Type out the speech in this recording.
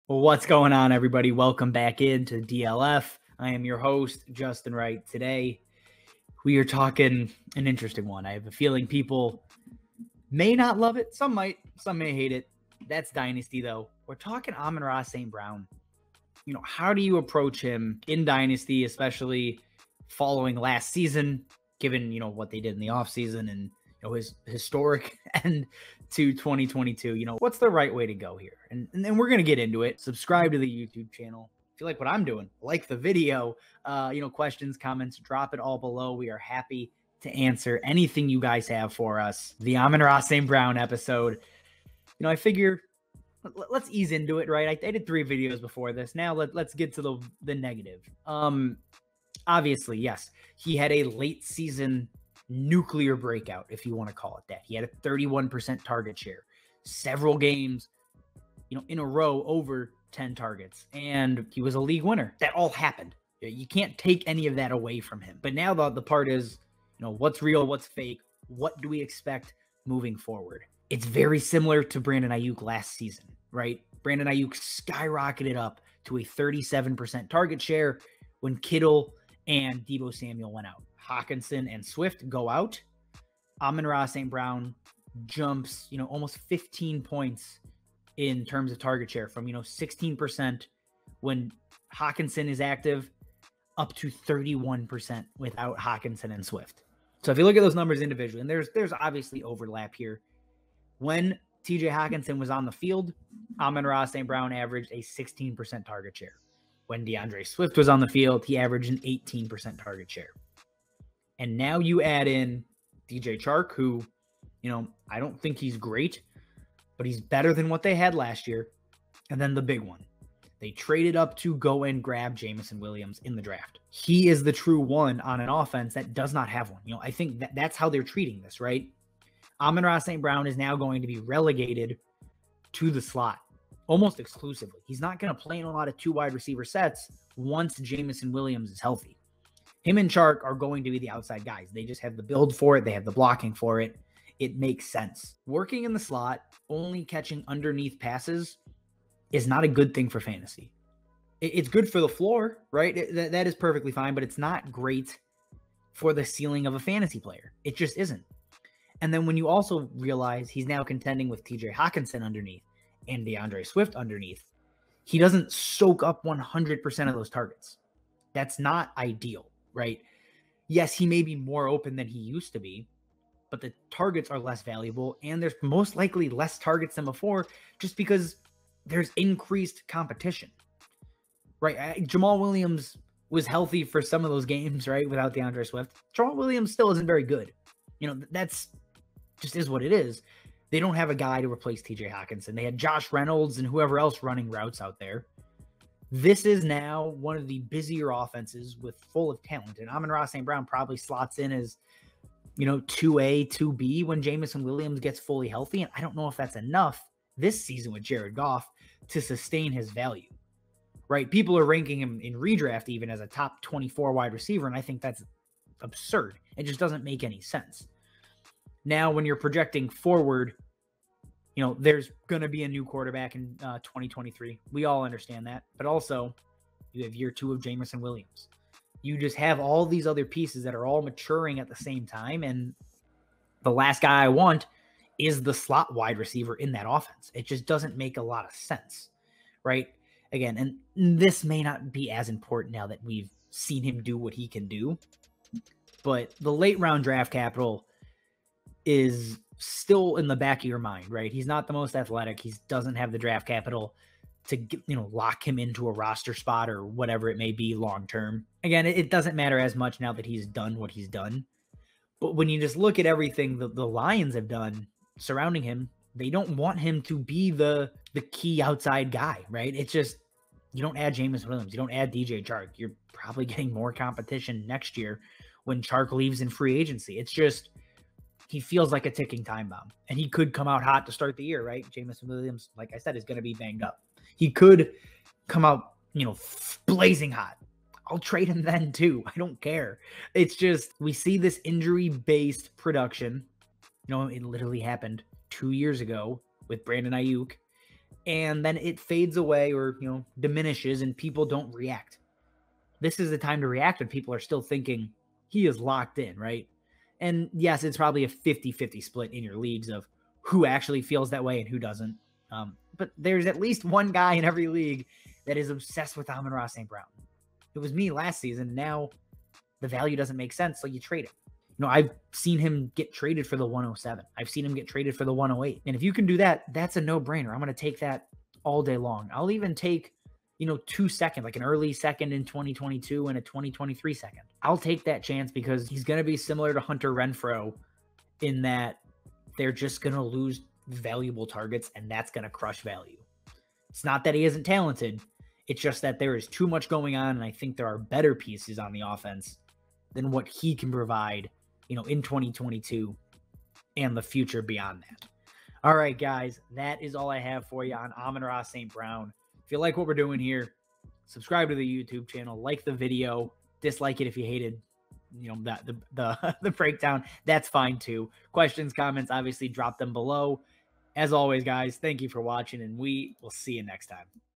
Well, what's going on, everybody? Welcome back into DLF. I am your host, Justin Wright. Today, we are talking an interesting one. I have a feeling people may not love it. Some might. Some may hate it. That's Dynasty, though. We're talking Amon-Ra St. Brown. How do you approach him in Dynasty, especially following last season, given, what they did in the offseason and, his historic end to 2022. What's the right way to go here? And we're going to get into it. Subscribe to the YouTube channel. If you like what I'm doing, like the video, questions, comments, drop it all below. We are happy to answer anything you guys have for us. The Amon-Ra St. Brown episode. I figure let's ease into it, right? I did 3 videos before this. Now let's get to the negative. Obviously, yes, he had a late season nuclear breakout, if you want to call it that. He had a 31% target share, several games, in a row over 10 targets, and he was a league winner. That all happened. You can't take any of that away from him. But now the part is, what's real, what's fake, what do we expect moving forward? It's very similar to Brandon Ayuk last season, right? Brandon Ayuk skyrocketed up to a 37% target share when Kittle and Deebo Samuel went out. Hawkinson and Swift go out. Amon-Ra St. Brown jumps, almost 15 points in terms of target share from, 16% when Hawkinson is active up to 31% without Hawkinson and Swift. So if you look at those numbers individually, and there's obviously overlap here. When TJ Hawkinson was on the field, Amon-Ra St. Brown averaged a 16% target share. When DeAndre Swift was on the field, he averaged an 18% target share. And now you add in DJ Chark, who, I don't think he's great, but he's better than what they had last year. And then the big one. They traded up to go and grab Jameson Williams in the draft. He is the true one on an offense that does not have one. I think that's how they're treating this, right? Amon-Ra St. Brown is now going to be relegated to the slot almost exclusively. He's not going to play in a lot of 2 wide receiver sets once Jameson Williams is healthy. Him and Chark are going to be the outside guys. They just have the build for it. They have the blocking for it. It makes sense. Working in the slot, only catching underneath passes is not a good thing for fantasy. It's good for the floor, right? That is perfectly fine, but it's not great for the ceiling of a fantasy player. It just isn't. And then when you also realize he's now contending with TJ Hawkinson underneath and DeAndre Swift underneath, he doesn't soak up 100% of those targets. That's not ideal. Right? Yes, he may be more open than he used to be, but the targets are less valuable, and there's most likely less targets than before just because there's increased competition. Right? Jamal Williams was healthy for some of those games, right, without DeAndre Swift. Jamal Williams still isn't very good. That's just is what it is. They don't have a guy to replace TJ Hawkinson. They had Josh Reynolds and whoever else running routes out there. This is now one of the busier offenses with full of talent. And Amon-Ra St. Brown probably slots in as, 2A, 2B when Jameson Williams gets fully healthy. And I don't know if that's enough this season with Jared Goff to sustain his value, right? People are ranking him in redraft even as a top 24 wide receiver. And I think that's absurd. It just doesn't make any sense. Now, when you're projecting forward, there's going to be a new quarterback in 2023. We all understand that. But also, you have year 2 of Jameson Williams. You just have all these other pieces that are all maturing at the same time. And the last guy I want is the slot wide receiver in that offense. It just doesn't make a lot of sense, right? Again, and this may not be as important now that we've seen him do what he can do. But the late round draft capital is still in the back of your mind, right? He's not the most athletic. He doesn't have the draft capital to, lock him into a roster spot or whatever it may be long-term. Again, it doesn't matter as much now that he's done what he's done. But when you just look at everything the Lions have done surrounding him, they don't want him to be the key outside guy, right? It's just, you don't add Jameson Williams. You don't add DJ Chark. You're probably getting more competition next year when Chark leaves in free agency. It's just, he feels like a ticking time bomb, and he could come out hot to start the year, right? Jameson Williams, like I said, is going to be banged up. He could come out, blazing hot. I'll trade him then too. I don't care. It's just, we see this injury-based production. It literally happened 2 years ago with Brandon Ayuk. and then it fades away or, diminishes and people don't react. This is the time to react when people are still thinking he is locked in, right? And yes, it's probably a 50-50 split in your leagues of who actually feels that way and who doesn't. But there's at least one guy in every league that is obsessed with Amon-Ra St. Brown. It was me last season. Now the value doesn't make sense, so you trade it. I've seen him get traded for the 107. I've seen him get traded for the 108. And if you can do that, that's a no-brainer. I'm going to take that all day long. I'll even take, 2 seconds, like an early second in 2022 and a 2023 second. I'll take that chance because he's going to be similar to Hunter Renfroe in that they're just going to lose valuable targets, and that's going to crush value. It's not that he isn't talented. It's just that there is too much going on, and I think there are better pieces on the offense than what he can provide, in 2022 and the future beyond that. All right, guys, that is all I have for you on Amon-Ra St. Brown. If you like what we're doing here, subscribe to the YouTube channel, like the video, dislike it if you hated, the breakdown. That's fine too. Questions, comments, obviously drop them below. As always, guys, thank you for watching, and we will see you next time.